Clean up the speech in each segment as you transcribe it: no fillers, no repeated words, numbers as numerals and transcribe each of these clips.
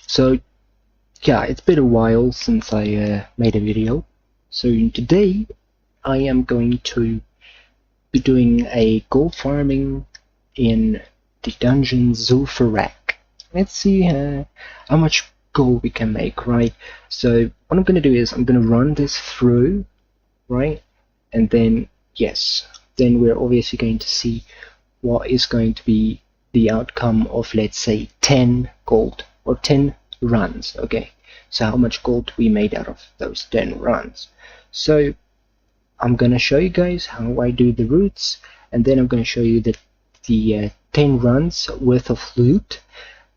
So yeah, it's been a while since I made a video. So today I am going to be doing a gold farming in the dungeon Zul Farak. Let's see how much gold we can make, right? So what I'm going to do is I'm going to run this through, right? And then, yes, then we're obviously going to see what is going to be the outcome of, let's say, 10 gold or 10 runs. Okay, so how much gold we made out of those 10 runs. So I'm gonna show you guys how I do the routes, and then I'm gonna show you the 10 runs worth of loot,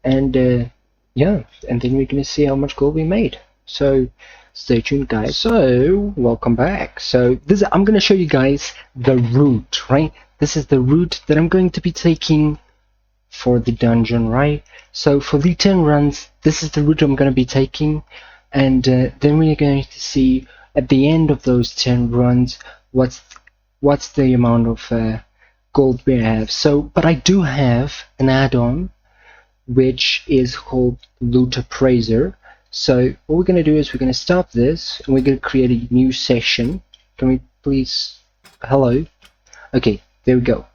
and yeah, and then we're gonna see how much gold we made. So stay tuned, guys. So welcome back. So I'm gonna show you guys the route, right? This is the route that I'm going to be taking for the dungeon, right? So for the 10 runs, this is the route I'm going to be taking, and then we're going to see at the end of those 10 runs what's the amount of gold we have. So, but I do have an add-on which is called Loot Appraiser. So what we're going to do is we're going to stop this and we're going to create a new session. Can we please, hello? Okay, there we go.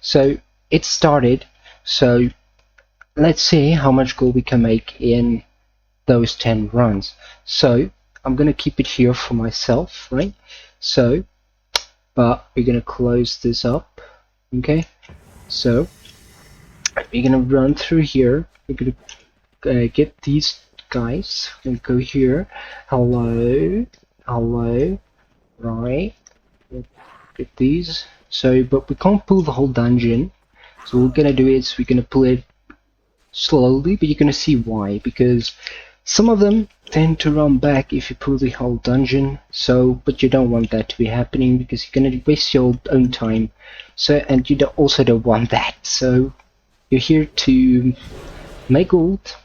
So it started. So let's see how much gold we can make in those 10 runs. So I'm gonna keep it here for myself, right? So, but we're gonna close this up. Okay, so we're gonna run through here. We're gonna get these guys. We're gonna go here. Hello, hello, right? Get these. So, but we can't pull the whole dungeon. So what we're gonna do is we're gonna pull it slowly, but you're gonna see why, because some of them tend to run back if you pull the whole dungeon. So, but you don't want that to be happening because you're gonna waste your own time. So, and you also don't want that. So you're here to make gold,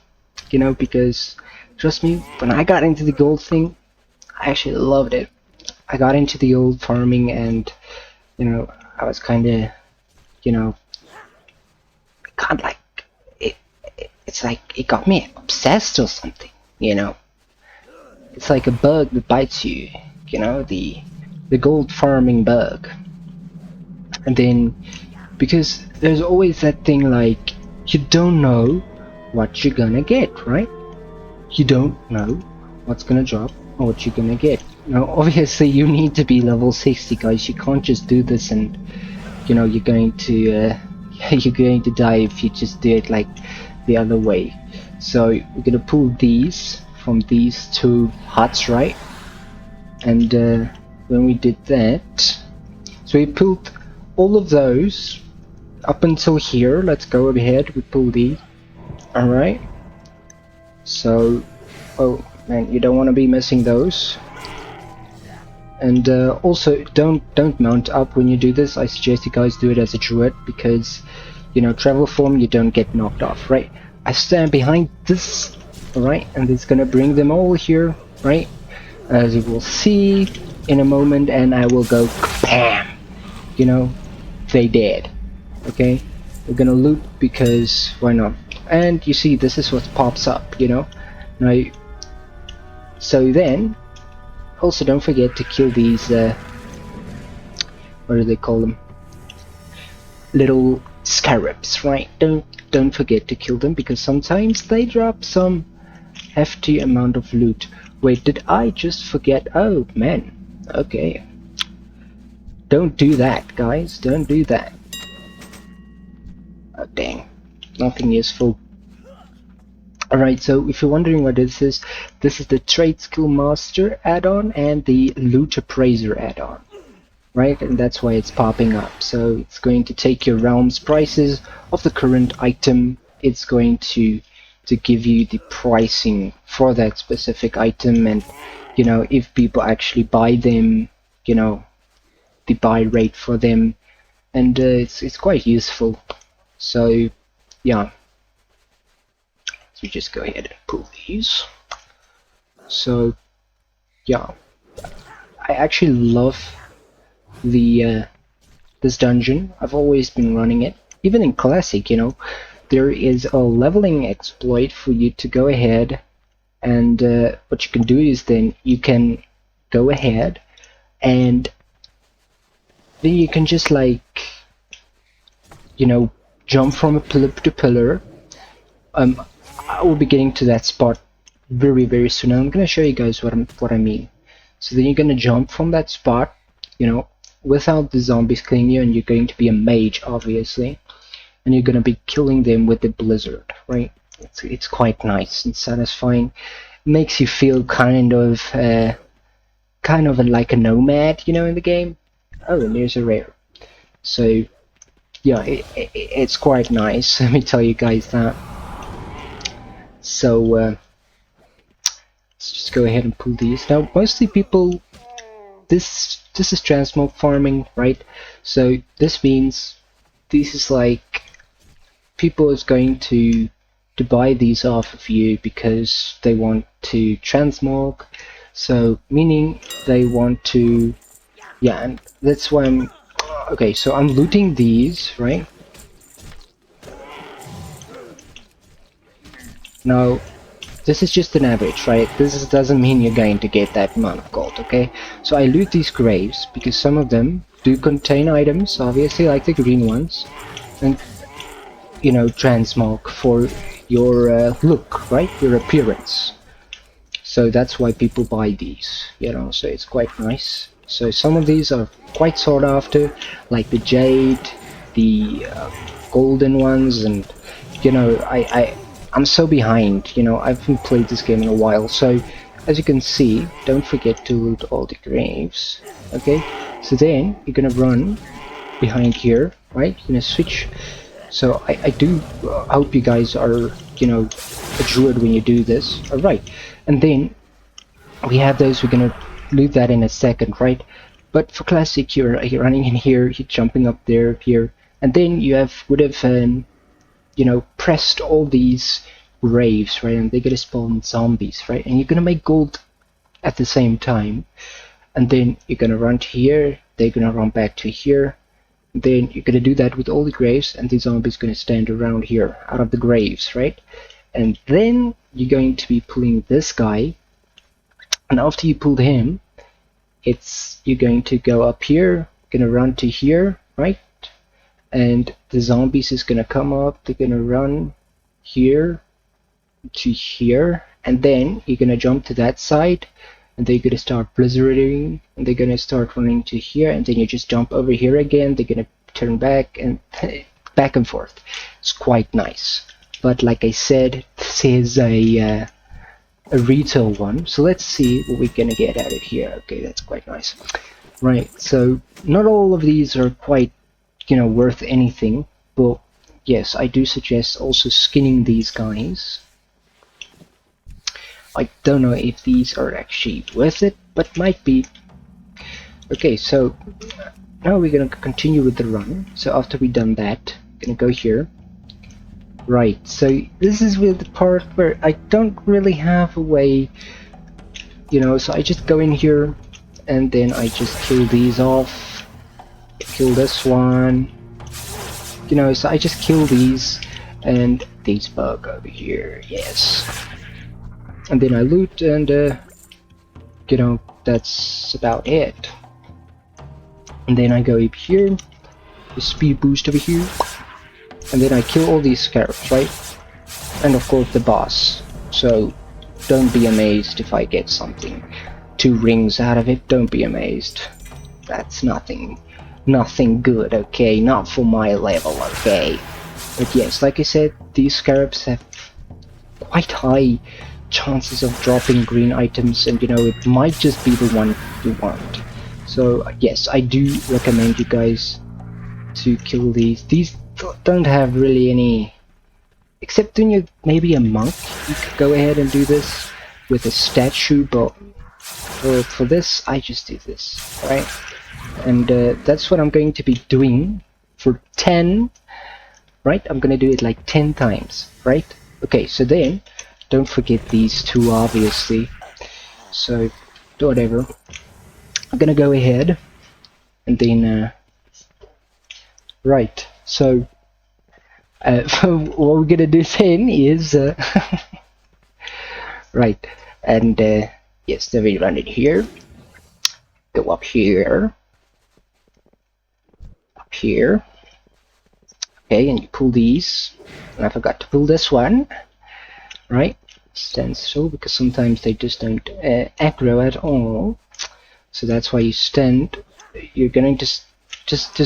you know, because trust me, when I got into the gold thing, I actually loved it. I got into the old farming, and you know, I was kind of, you know, God, like it's like it got me obsessed or something, you know. It's like a bug that bites you, you know, the gold farming bug. And then because there's always that thing, like you don't know what you're gonna get, right? You don't know what's gonna drop or what you're gonna get. Now obviously you need to be level 60, guys. You can't just do this and, you know, you're going to die if you just do it like the other way. So we're gonna pull these from these two huts, right? And when we did that, so we pulled all of those up until here. Let's go ahead, we pull these. Alright, so oh man, you don't want to be missing those. And also don't mount up when you do this. I suggest you guys do it as a druid, because you know, travel form, you don't get knocked off, right? I stand behind this, alright, and it's gonna bring them all here, right? As you will see in a moment, and I will go bam, you know, they dead. Okay, we're gonna loot because why not? And you see, this is what pops up, you know. Now, so then also don't forget to kill these what do they call them, little scarabs, right? Don't forget to kill them, because sometimes they drop some hefty amount of loot. Wait, did I just forget? Oh man, okay, don't do that, guys, don't do that. Oh dang, nothing useful. Alright, so if you're wondering what this is the Trade Skill Master add-on and the Loot Appraiser add-on, right? And that's why it's popping up. So it's going to take your realm's prices of the current item. It's going to give you the pricing for that specific item, and you know, if people actually buy them, you know, the buy rate for them, and it's quite useful. So yeah, so just go ahead and pull these. So yeah, I actually love the this dungeon. I've always been running it, even in classic, you know. there is a leveling exploit for you to go ahead, and what you can do is then you can go ahead and then you can just, like, you know, jump from a pillar to pillar. I will be getting to that spot very soon, and I'm gonna show you guys what I mean. So then you're gonna jump from that spot, you know, without the zombies killing you, and you're going to be a mage, obviously, and you're gonna be killing them with the blizzard, right? It's quite nice and satisfying. It makes you feel kind of like a nomad, you know, in the game. Oh, and there's a rare. So yeah, it's quite nice. Let me tell you guys that. So let's just go ahead and pull these. Now, mostly people, this is transmog farming, right? So this means this is like people is going to buy these off of you because they want to transmog. So meaning they want to, yeah, and that's why I'm okay. So I'm looting these, right? Now, this is just an average, right? This doesn't mean you're going to get that amount of gold, okay? So I loot these graves because some of them do contain items, obviously, like the green ones, and, you know, transmog for your look, right? Your appearance. So that's why people buy these, you know, so it's quite nice. So some of these are quite sought after, like the jade, the golden ones, and, you know, I'm so behind, you know, I haven't played this game in a while, so as you can see, don't forget to loot all the graves, okay? So then, you're gonna run behind here, right? You're gonna switch. So I do hope you guys are, you know, a druid when you do this. Alright, and then we have those, we're gonna loot that in a second, right? But for classic, you're running in here, you're jumping up there, here, and then you would have you know, pressed all these graves, right? And they're gonna spawn zombies, right? And you're gonna make gold at the same time. And then you're gonna run to here, they're gonna run back to here. Then you're gonna do that with all the graves, and the zombies gonna stand around here, out of the graves, right? And then you're going to be pulling this guy. And after you pulled him, you're going to go up here, gonna run to here, right? And the zombies is gonna come up, they're gonna run here to here, and then you're gonna jump to that side, and they're gonna start blizzarding, and they're gonna start running to here, and then you just jump over here again, they're gonna turn back, and back and forth. It's quite nice. But like I said, this is a retail one, so let's see what we're gonna get out of here. Okay, that's quite nice. Right, so not all of these are quite, you know, worth anything, but yes, I do suggest also skinning these guys. I don't know if these are actually worth it, but might be. Okay, so now we're gonna continue with the run. So after we've done that, gonna go here. Right, so this is really the part where I don't really have a way, you know, so I just go in here and then I just kill these off. Kill this one, you know, so I just kill these and these bug over here, yes, and then I loot, and you know, that's about it. And then I go up here, the speed boost over here, and then I kill all these scarabs, right? And of course the boss. So don't be amazed if I get something, 2 rings out of it. Don't be amazed, that's nothing good, okay? Not for my level, okay? But yes, like I said, these scarabs have quite high chances of dropping green items, and you know, it might just be the one you want. So yes, I do recommend you guys to kill these. These don't have really any, except when you're maybe a monk, you could go ahead and do this with a statue, but for this, I just do this, right? And that's what I'm going to be doing for 10, right? I'm gonna do it like 10 times, right? Okay, so then don't forget these 2, obviously. So whatever, I'm gonna go ahead and then right, so what we're gonna do then is right, and yes, then we run it here, go up here, okay, and you pull these, and I forgot to pull this one, right, stand still, because sometimes they just don't aggro at all, so that's why you stand. You're gonna just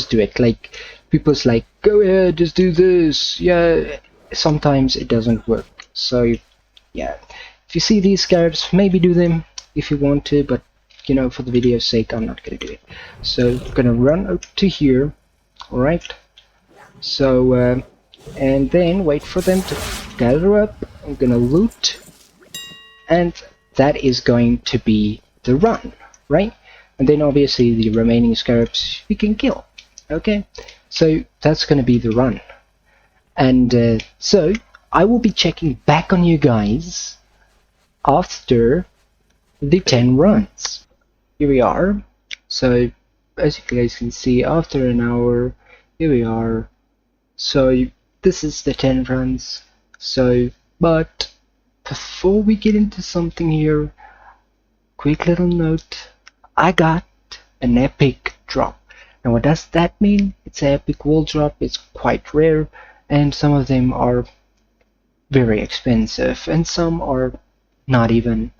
do it, like, people's like, go ahead, just do this, yeah, sometimes it doesn't work, so yeah, if you see these scarabs, maybe do them if you want to, but you know, for the video's sake, I'm not gonna do it. So I'm gonna run up to here, alright, so and then wait for them to gather up. I'm gonna loot, and that is going to be the run, right? And then obviously the remaining scarabs we can kill, okay? So that's gonna be the run, and so I will be checking back on you guys after the 10 runs. Here we are. So as you guys can see, after an hour, here we are. So this is the 10 runs. So, but before we get into something here, quick little note, I got an epic drop. And what does that mean? It's an epic wall drop. It's quite rare, and some of them are very expensive, and some are not even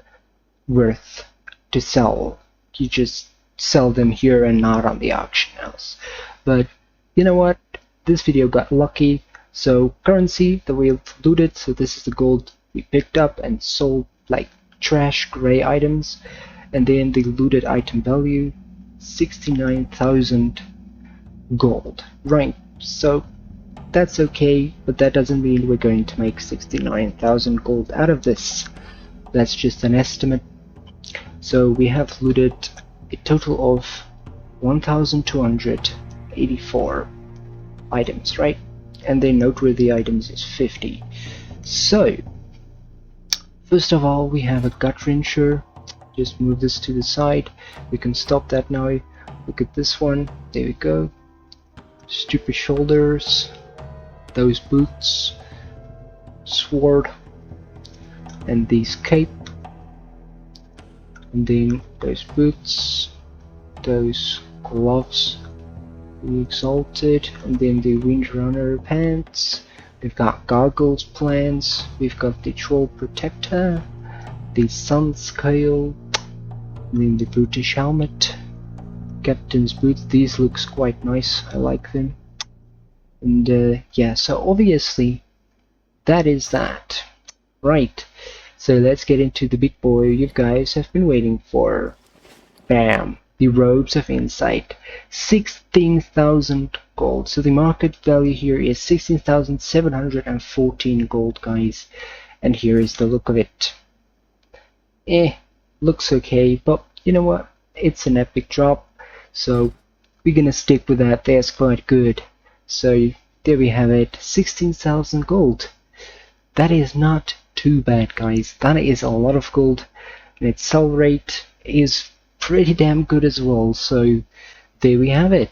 worth to sell. You just sell them here and not on the auction house. But you know what, this video got lucky. So currency that we looted, so this is the gold we picked up and sold like trash gray items, and then the looted item value 69,000 gold, right? So that's okay, but that doesn't mean we're going to make 69,000 gold out of this. That's just an estimate. So we have looted a total of 1,284 items, right? And the noteworthy items is 50. So first of all, we have a gut wrencher. Just move this to the side. We can stop that now. Look at this one. There we go. Stupid shoulders. Those boots. Sword. And these cape. And then those boots. Those gloves. The exalted. And then the windrunner pants. We've got goggles plans. We've got the troll protector. The sun scale. And then the brutish helmet. Captain's boots. These looks quite nice. I like them. And yeah, so obviously that is that. Right. So let's get into the big boy you guys have been waiting for. Bam! The Robes of Insight. 16,000 gold. So the market value here is 16,714 gold, guys. And here is the look of it. Looks okay, but you know what? It's an epic drop, so we're gonna stick with that. That's quite good. So there we have it, 16,000 gold. That is not too bad, guys. That is a lot of gold, and its sell rate is pretty damn good as well. So there we have it.